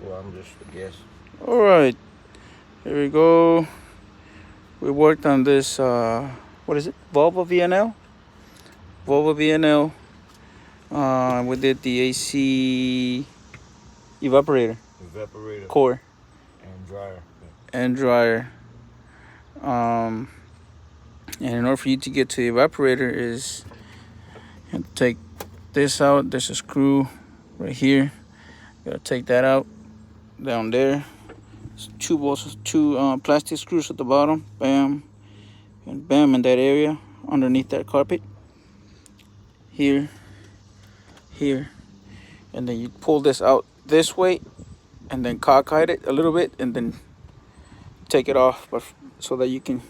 Well, I'm just a guess. All right, here we go. We worked on this. What is it? Volvo VNL. Volvo VNL. We did the AC evaporator Evaporator core and dryer. and dryer. And in order for you to get to the evaporator, is you have to take this out. There's a screw right here. You gotta take that out. Down there, two plastic screws at the bottom. Bam, and bam in that area underneath that carpet. Here, and then you pull this out this way, and then cockeyed it a little bit, and then take it off, but so that you can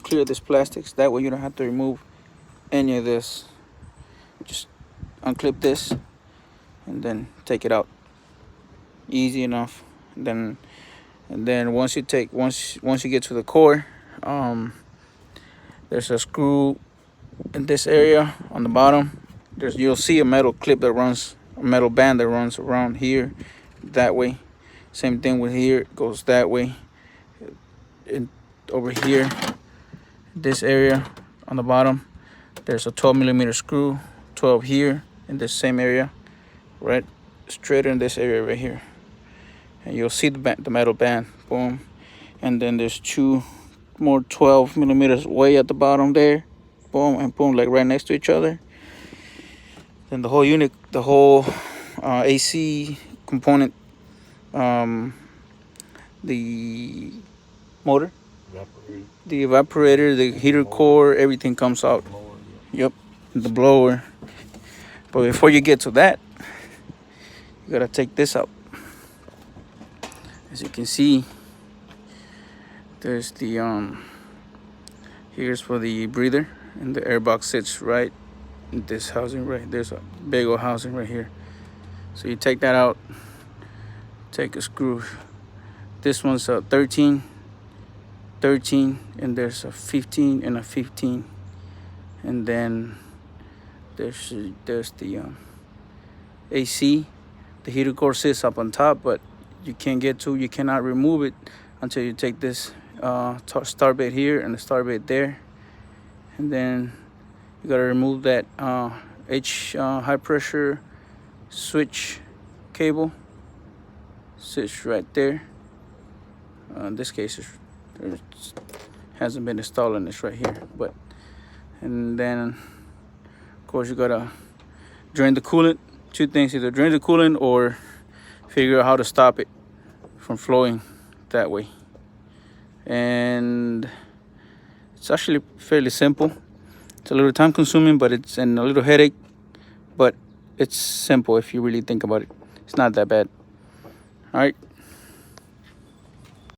clear this plastics. That way you don't have to remove any of this. Just unclip this, and then take it out. Easy enough. And then once you get to the core, there's a screw in this area on the bottom. You'll see a metal band that runs around here, that way. Same thing with here, it goes that way. And over here, this area on the bottom, there's a 12mm screw, 12 here in this same area, right straight in this area right here. And you'll see the metal band, boom. And then there's two more 12mm way at the bottom there, boom and boom, like right next to each other. Then the whole unit, the whole AC component, the motor, the evaporator, the heater core, everything comes out. Yep, the blower. But before you get to that, you gotta take this out. As you can see, there's the here's for the breather, and the air box sits right in this housing right. There's a big old housing right here. So you take that out, take a screw. This one's a 13, and there's a 15 and a 15. And then there's the AC. The heater core sits up on top, but you cannot remove it until you take this star bait here and the star bait there. And then you gotta remove that high pressure switch cable. Sits right there. In this case, it hasn't been installed, and it's right here. And then of course you gotta drain the coolant. Two things: either drain the coolant or figure out how to stop it from flowing that way. And it's actually fairly simple. It's a little time consuming, but it's and a little headache, but it's simple if you really think about it. It's not that bad. All right.